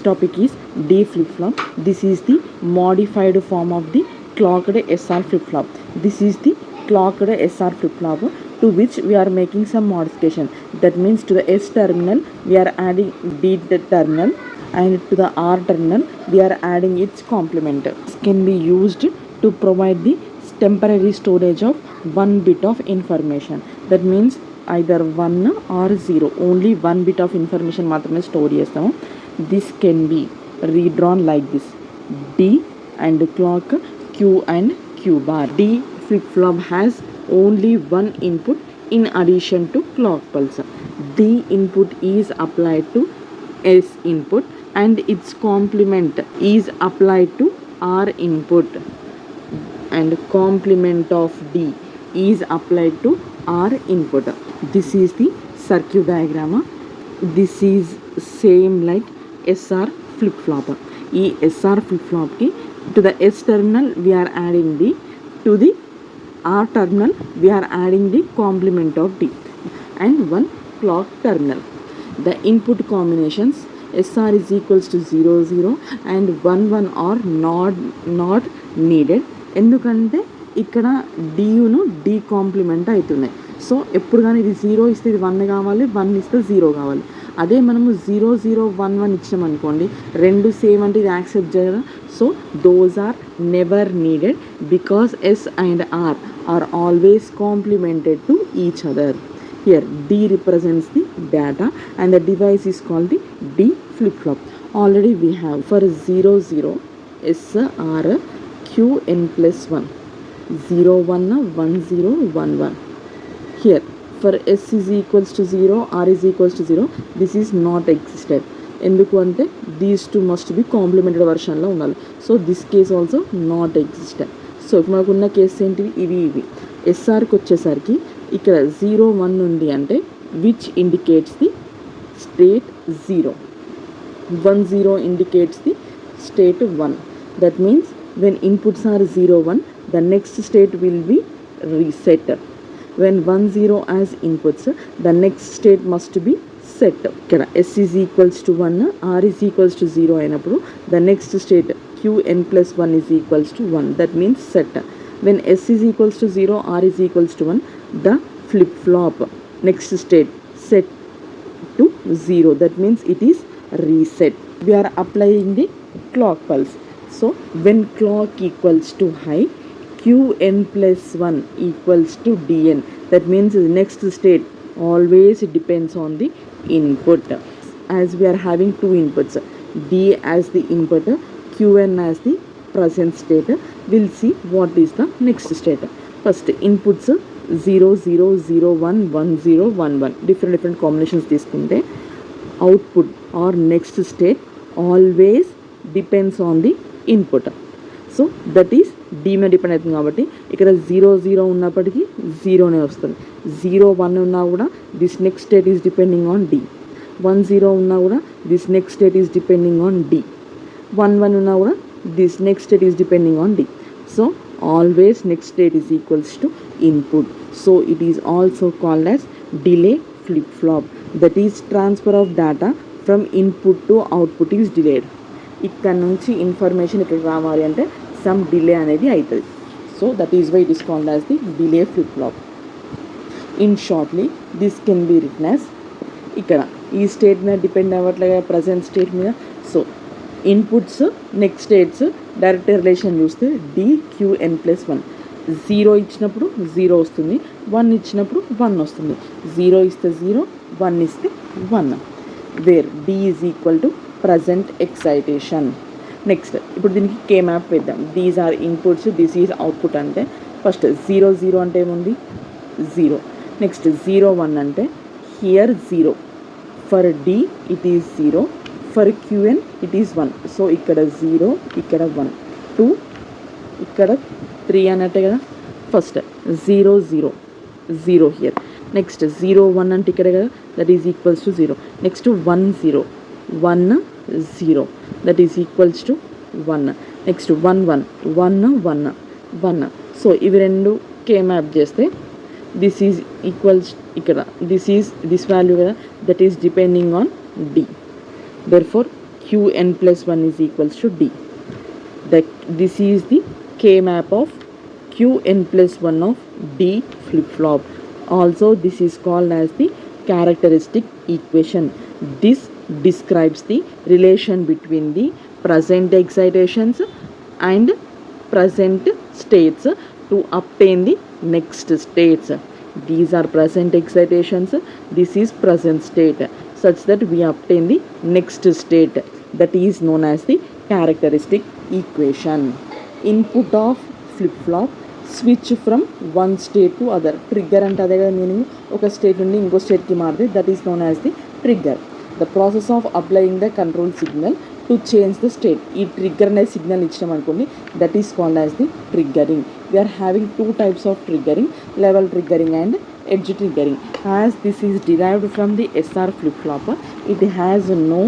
Next topic is D flip-flop. This is the modified form of the clocked SR flip-flop. This is the clocked SR flip-flop to which we are making some modification. That means to the S terminal we are adding D terminal, and to the R terminal we are adding its complement. This can be used to provide the temporary storage of one bit of information. That means either 1 or 0, only one bit of information మాత్రమే store చేస్తాము. This can be redrawn like this: D and clock, Q and Q bar. D flip-flop has only one input in addition to clock pulse. D input is applied to S input and its complement is applied to R input, and complement of D is applied to R input. This is the circuit diagram. This is same like SR flip-flop. ఈ SR flip-flopకి to the S terminal we are adding D, to the R terminal we are adding the complement of D, and one clock terminal. The input combinations SR is equals to 0 0 and 1 1 are not needed. ఎందుకంటే ఇక్కడ డియును D complement అవుతున్నాయి. So ఎప్పుడు కానీ ఇది 0 ఇస్తే ఇది 1 కావాలి, 1 ఇస్తే 0 కావాలి. అదే మనము 0 0 1 1 ఇచ్చామనుకోండి, రెండు సేమ్ అంటే ఇది యాక్సెప్ట్ చేయదా. So those are never needed because S and R are always complemented to each other. Here D represents the data and the device is called the D flip-flop. Already we have for 0 0 SR QN plus 1, 0 1 1 0 1 1. Here for S is equals to 0, R is equals to 0, this is not existed. ఎందుకు అంటే these two must be complemented వర్షన్లో ఉండాలి. So this case also not existed. సో మనకున్న case ఏంటివి, ఇవి ఎస్ఆర్కి వచ్చేసరికి ఇక్కడ 0 1 ఉంది అంటే which indicates the state 0, 1 0 indicates the state 1. That means when inputs are 0 1, the next state will be reset. When 1 0 as inputs, the next state must be set. ఇక్కడ S is equals to 1, R is equals to 0 అయినప్పుడు the next state Qn plus 1 is equals to 1. That means set. When S is equals to 0, R is equals to 1, the flip-flop next state set to 0. That means it is reset. We are applying the clock pulse. So when clock equals to high, Qn plus 1 equals to Dn. That means the next state always depends on the input. As we are having two inputs, D as the input, Qn as the present state, we'll see what is the next state. First inputs 0 0 0 1 1 0 1 1, different combinations తీసుకుంటే output or next state always depends on the input. So that is D మీద depend అవుతుంది కాబట్టి ఇక్కడ 0 0 ఉన్నప్పటికీ 0నే వస్తుంది. 0 1 ఉన్నా కూడా this next state is depending on D. 1 0 ఉన్నా కూడా this next state is depending on D. 1 1 ఉన్నా కూడా this next state is depending on D. So always next state is equals to input. So it is also called as delay flip-flop. That is transfer of data from input to output is delayed. ఇక్కడ నుంచి information ఇక్కడ రావాలి అంటే some delay అనేది అవుతుంది. So that is why it is called as the delay flip flop. In shortly this can be written as, ఇక్కడ ఈ state మీద డిపెండ్ అవ్వట్లేగా ప్రజెంట్ స్టేట్ మీద. So inputs next states direct relation చూస్తే DQn plus 1. 0 ఇచ్చినప్పుడు 0 వస్తుంది, 1 ఇచ్చినప్పుడు 1 వస్తుంది. 0 ఇస్తే 0, 1 ఇస్తే 1, where D is equal to present excitation. Next ఇప్పుడు దీనికి కే మ్యాప్ వేద్దాం. These are inputs, this is output. అంటే ఫస్ట్ 0 0 అంటే ఏముంది 0. నెక్స్ట్ 0 1 అంటే here 0. For D it is 0, for Qn it is 1. So ఇక్కడ 0, ఇక్కడ 1, 2, ఇక్కడ 3 అన్నట్టే కదా. First 0 0 0 here. నెక్స్ట్ 0 1 అంటే ఇక్కడ కదా, that is equals to 0. Next 1 0 1 0, that is equals to 1. Next 1 1 1 1 1. So ఇవి రెండు కే మ్యాప్ చేస్తే దిస్ ఈజ్ ఈక్వల్స్, ఇక్కడ దిస్ వాల్యూ కదా, that is depending on D. Therefore Qn plus 1 is equals to D. This is the K map of Qn plus 1 of D flip-flop. Also, this is called as the characteristic equation. This describes the relation between the present excitations and present states to obtain the next states. These are present excitations, this is present state, such that we obtain the next state, that is known as the characteristic equation. Input of flip-flop switch from one state to other. Trigger అంటే అదే కదా meaning, ఒక state నుండి ఇంకో స్టేట్కి మారితే that is known as the trigger. The process of applying the control signal to change the state. ఈ trigger అనే సిగ్నల్ ఇచ్చినాం అనుకోండి, that is called as the triggering. We are having two types of triggering, level triggering and edge triggering. As this is derived from the SR flip-flop, it has no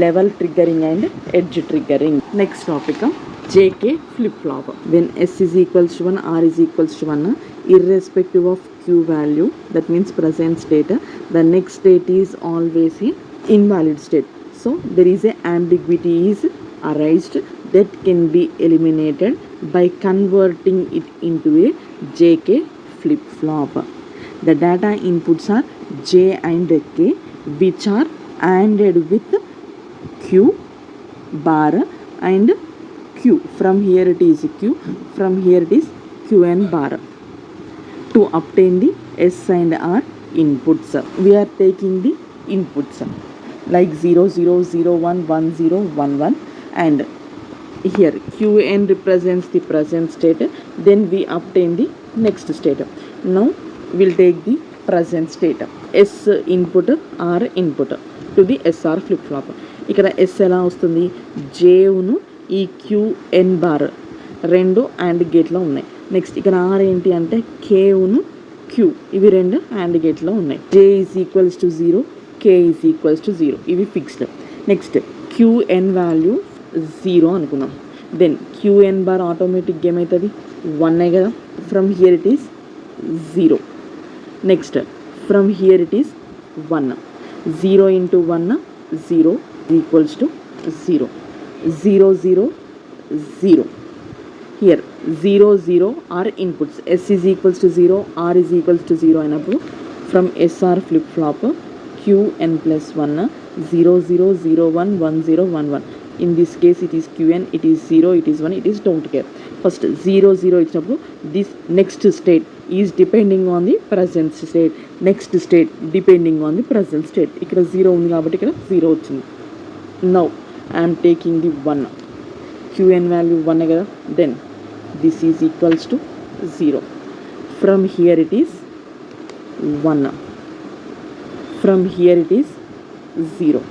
level triggering and edge triggering. Next topic, JK flip-flop. When S is equals to 1, R is equals to 1, irrespective of Q value, that means present state, the next state is always a invalid state. So there is a ambiguity is arised that can be eliminated by converting it into a JK flip-flop. The data inputs are J and K, which are ANDed with Q bar and Q. From here it is Q, from here it is Q and bar. To obtain the S and R inputs, we are taking the inputs like 0, 0, 0, 1, 1, 0, 1, 1, and here Qn represents the present state, then we obtain the next state. Now we'll take the present state, S input, R input to the SR flip-flop. ఇక్కడ S ఎలా వస్తుంది, Jను ఈ Qn bar రెండు AND గేట్లో ఉన్నాయి. Next ఇక్కడ R ఏంటి అంటే Kను Q, ఇవి రెండు AND గేట్లో ఉన్నాయి. J is equals to 0, K is equals to 0, ఇవి ఫిక్స్డ్. నెక్స్ట్ Qn వాల్యూ 0 అనుకున్నాం, దెన్ Qn బార్ ఆటోమేటిక్గా ఏమవుతుంది 1 కదా. From here it is 0. Next, from here it is 1. 0 into 1, 0 equals to 0. 0, 0, 0. Here 0, 0 are inputs. S is equals to 0, R is equals to 0 అయినప్పుడు from SR flip-flop Qn plus 1, 0, 0, 0, 1, 1, 0, 1, 1. In this case it is Qn, it is 0, it is 1, it is don't care. First 0, 0 ఇచ్చినప్పుడు this next state is depending on the present state, next state depending on the present state. ఇక్కడ 0 ఉంది కాబట్టి ఇక్కడ 0 వచ్చింది. Now I am taking the 1, Qn value 1 కదా, then this is equals to 0. From here it is 1, from here it is 0,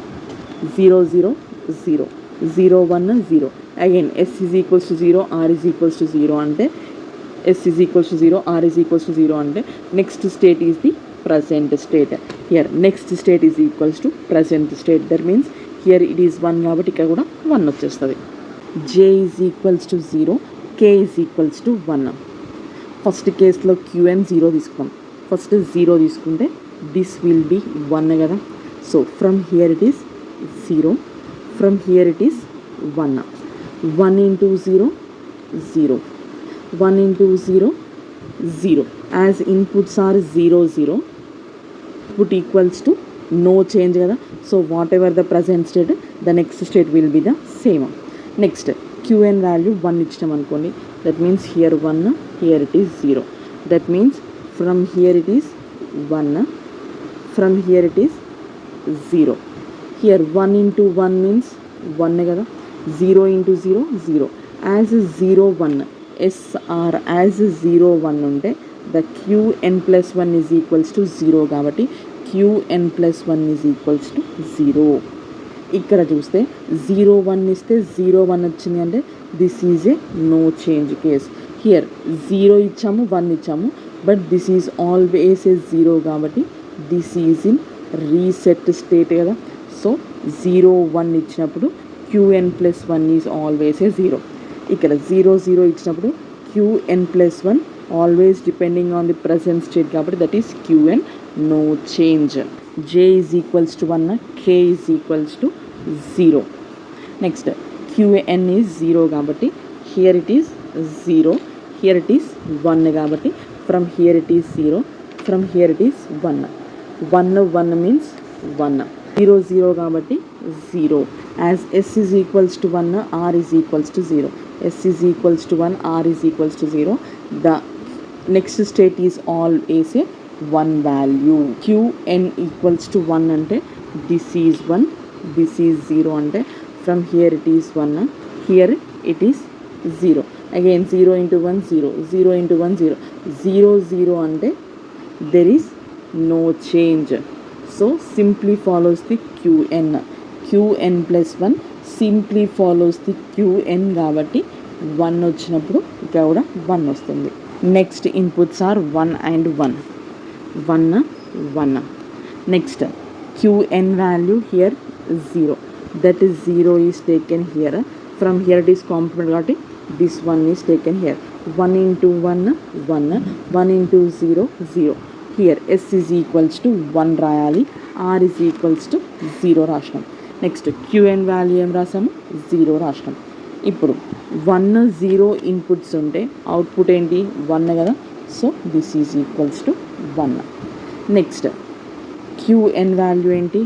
0, 0, 0, 0, 1, 0. Again S is equals to 0, R is equals to 0 అంటే S is equals to 0, R is equals to 0 అంటే next state is the present state. Here next state is equals to present state, that means here it is 1 కాబట్టి ఇక్కడ కూడా 1 వచ్చేస్తుంది. J is equals to 0, K is equals to 1. First కేసులో Qn 0 తీసుకున్నాం, first 0 తీసుకుంటే this will be 1 కదా. So from here it is 0, from here it is 1. 1 into 0, 0. 1 into 0, 0. As inputs are 0, 0, put equals to no change kada. So whatever the present state, the next state will be the same. Next Qn value 1 ఇచ్చినాం అనుకోండి, that means here 1, here it is 0. That means from here it is 1, from here it is 0. Here 1 into 1 means 1 kada. 0 into 0, 0. As 0, 1, SR as 0, 1 ఉంటే the Qn plus 1 is equals to 0 కాబట్టి Qn plus 1 is equals to 0. ఇక్కడ చూస్తే 0, 1 ఇస్తే 0, 1 వచ్చింది అంటే this is a no change case. Here 0 ఇచ్చాము, 1 ఇచ్చాము, but this is always a 0 కాబట్టి this is in reset state కదా. సో 0, 1 ఇచ్చినప్పుడు Qn plus 1 is always a 0. ఇక్కడ 0, 0 ఇచ్చినప్పుడు Qn plus 1 always depending on the present state కాబట్టి that is Qn, no change. J is equals to 1, K is equals to 0. Next QN is 0 కాబట్టి here it is 0, here it is 1 కాబట్టి from here it is 0, from here it is 1. 1 means 1. 0 0 కాబట్టి 0. As s is equals to 1, r is equals to 0. s is equals to 1, r is equals to 0. The next state is always A 1 value. qn equals to 1 అంటే this is 1, this is 0 అంటే from here it is 1, here it is 0. Again 0 into 1 0, 0 into 1 0, 0 0 అంటే there is no change. So simply follows the qn. qn plus 1 simply follows the qn కాబట్టి 1 వచ్చినప్పుడు ఇక్కడ కూడా 1 వస్తుంది. Next inputs are 1 and 1, 1 1. Next qn value here 0, that is 0 is taken here. From here it is complement కాబట్టి this one is taken here. 1 into 1 1, 1 into 0 0. Here s is equals to 1 రాయాలి, r is equals to 0 రాసినాం. Next qn value ఏం రాసాము, 0 రాసినాం. ఇప్పుడు 1 0 inputs ఉంటే output ఏంటి 1 కదా. So this is equals to 1. Next qn value ఏంటి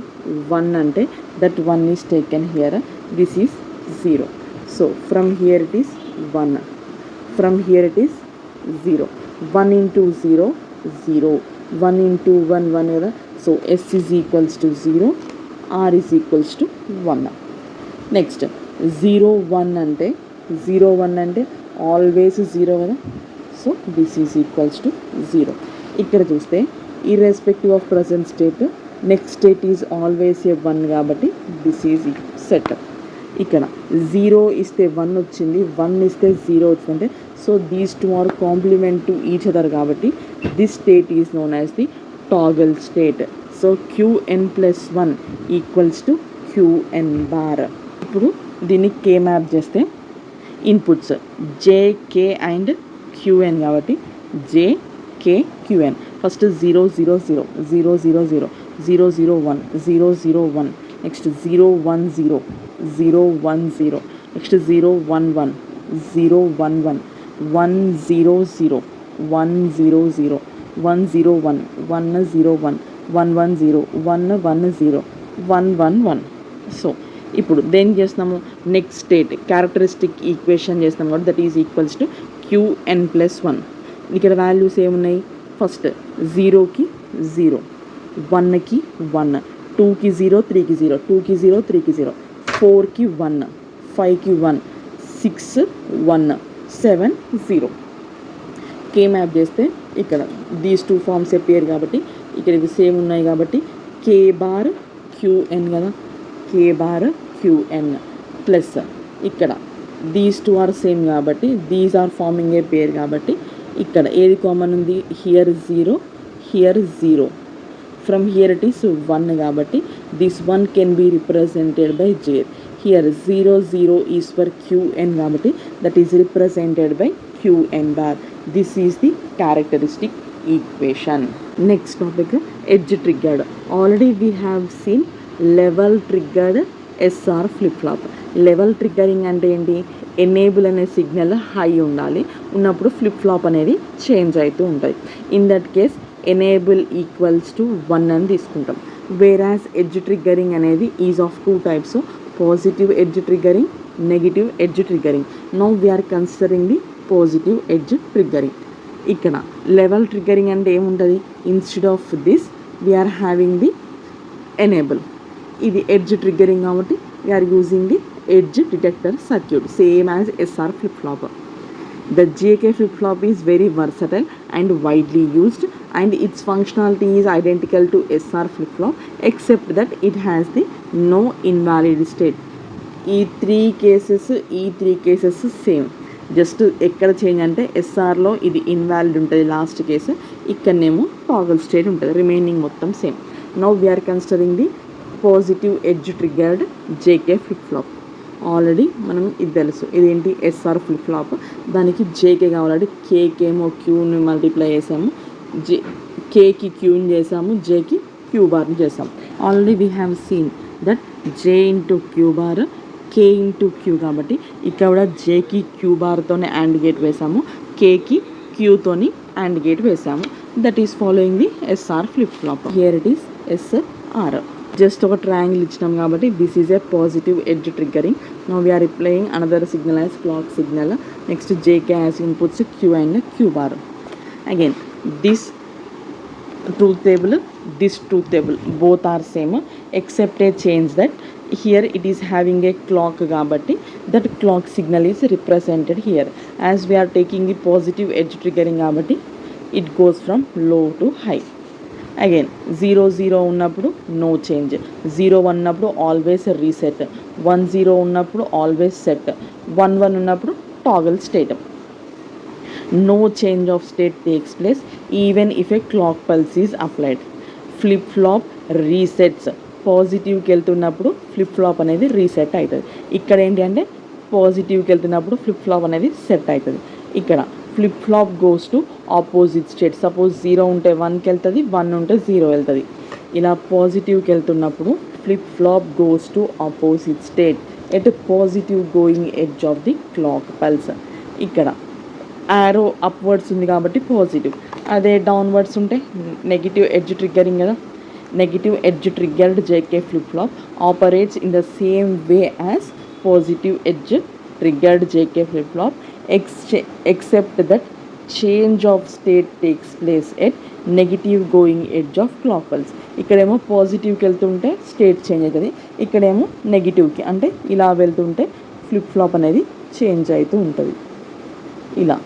1 అంటే that 1 is taken here, this is 0. So from here it is 1, from here it is 0. 1 into 0 0, 1 into 1 1 కదా. So s is equals to 0, r is equals to 1. Next 0 1 అంటే 0 1 అంటే always 0 కదా. So this is equals to 0. ఇక్కడ చూస్తే irrespective of present state next state is always ఏ 1 కాబట్టి this is set. ఇక్కడ 0 ఇస్తే 1 వచ్చింది, 1 ఇస్తే 0 వచ్చిందంటే so these two are complement to each other కాబట్టి this state is known as the toggle state. So qn plus 1 equals to qn bar. ఇప్పుడు దీన్ని k map చేస్తే inputs j k and qn కాబట్టి j k qn. First 0 0 0, 0 0 0, 0 0 1, 0 0 1. Next 0 1 0, 0 1 0. Next 0 1 1, 0 1 1, 1 0 0, 1 0 0, 1 0 1, 1 0 1, 1 1 0, 1 1 0, 1 1 1. So ఇప్పుడు దేని చేస్తున్నాము next state characteristic equation చేస్తున్నాం కాబట్టి that is equals to qn plus 1. ఇక్కడ వాల్యూస్ ఏమున్నాయి, ఫస్ట్ 0కి 0, 1కి 1, 2కి 0, 3కి 0, 2కి 0, 3కి 0, 4కి 1, 5కి 1, 6 1, 7 0. k మ్యాప్ చేస్తే ఇక్కడ దీస్ టూ ఫార్మ్స్ అపియర్ కాబట్టి ఇక్కడ ఇవి సేమ్ ఉన్నాయి కాబట్టి k బార్ qn కదా, k బార్ qn ప్లస్ ఇక్కడ దీస్ టూ ఆర్ సేమ్ కాబట్టి these are forming a pair కాబట్టి ఇక్కడ ఏది కామన్ ఉంది, here 0, here 0. From here it is 1 కాబట్టి this 1 can be represented by j. Here 0 0 is for qn కాబట్టి that is represented by qn bar. This is the characteristic equation. Next topic edge triggered. Already we have scene level triggered SR flip flop. Level triggering అంటే ఏంటి, enable అనే signal high ఉండాలి, ఉన్నప్పుడు flip flop అనేది change అవుతూ ఉంటుంది. In that case enable equals to 1 అని తీసుకుంటాం. వేరాజ్ ఎడ్జ్ ట్రిగ్గరింగ్ అనేది is of 2 types, positive edge triggering, negative edge triggering. Now we are considering the positive edge triggering. ఇక్కడ లెవెల్ ట్రిగ్గరింగ్ అంటే ఏముంటుంది, instead of this we are having the enable. ఇది edge triggering కాబట్టి we are using the edge detector circuit, same as SR flip-flop. The JK flip-flop is very versatile and widely used, and its functionality is identical to SR flip-flop except that it has the no invalid state. ఈ three cases same, just ఎక్కడ change అంటే ఎస్ఆర్లో ఇది invalid ఉంటుంది last case, ఇక్కడనేమో toggle state ఉంటుంది, remaining మొత్తం same. Now we are considering the positive edge triggered JK flip flop. Already మనం ఇది తెలుసు, ఇదేంటి ఎస్ఆర్ ఫ్లిప్ ఫ్లాప్, దానికి జేకే కావాలంటే కేకేమో క్యూని మల్టిప్లై చేసాము, కేకి క్యూని చేసాము, జేకి క్యూ బార్ని చేసాము. Already we have seen that J into Q bar K into Q కాబట్టి ఇక్కడ జేకి క్యూ బార్తోనే అండ్ గేట్ వేసాము, కేకి క్యూతోని అండ్ గేట్ వేసాము. That is following the SR flip flop. Here it is SR. Just ఒక ట్రయాంగిల్ ఇచ్చినాం కాబట్టి this is a positive edge triggering. Now we are applying another signal as clock signal. Next JK as inputs Q and Q bar. Again this truth table, this truth table, both are same except a change that here it is having a clock kabatti that clock signal is represented here. As we are taking the positive edge triggering kabatti it goes from low to high. Again 0 0 ఉన్నప్పుడు no change, 0 1 ఉన్నప్పుడు always reset, 1 0 ఉన్నప్పుడు always set, 1 1 ఉన్నప్పుడు toggle state. No change of state takes place even if a clock pulse is applied. Flip flop resets. పాజిటివ్కి వెళ్తున్నప్పుడు flip flop అనేది reset అవుతుంది. ఇక్కడ ఏంటి అంటే పాజిటివ్కి వెళ్తున్నప్పుడు ఫ్లిప్ ఫ్లాప్ అనేది సెట్ అవుతుంది. ఇక్కడ flip flop goes to opposite state. Suppose 0 ఉంటే 1కి వెళ్తుంది, 1 ఉంటే 0 వెళ్తుంది. ఇలా పాజిటివ్కి వెళ్తున్నప్పుడు flip flop goes to opposite state at positive going edge of the clock pulse. ఇక్కడ యారో అప్వర్డ్స్ ఉంది కాబట్టి పాజిటివ్, అదే డౌన్వర్డ్స్ ఉంటే నెగిటివ్ ఎడ్జ్ ట్రిగ్గరింగ్ కదా. Negative edge triggered JK flip flop operates in the same way as positive edge triggered JK flip flop except that change of state takes place at negative going edge of clock pulse. ఇక్కడేమో పాజిటివ్కి వెళ్తుంటే state change అవుతుంది, ఇక్కడేమో నెగిటివ్కి అంటే ఇలా వెళ్తుంటే flip flop అనేది change అవుతూ ఉంటుంది. ఇలా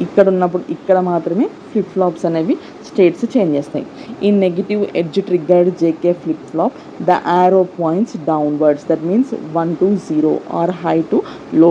ఇక్కడ ఉన్నప్పుడు ఇక్కడ మాత్రమే ఫ్లిప్ ఫ్లాప్స్ అనేవి స్టేట్స్ చేంజ్ చేస్తాయి. ఈ negative edge triggered JK flip flop the arrow points downwards, that means 1 to 0 or high to లో.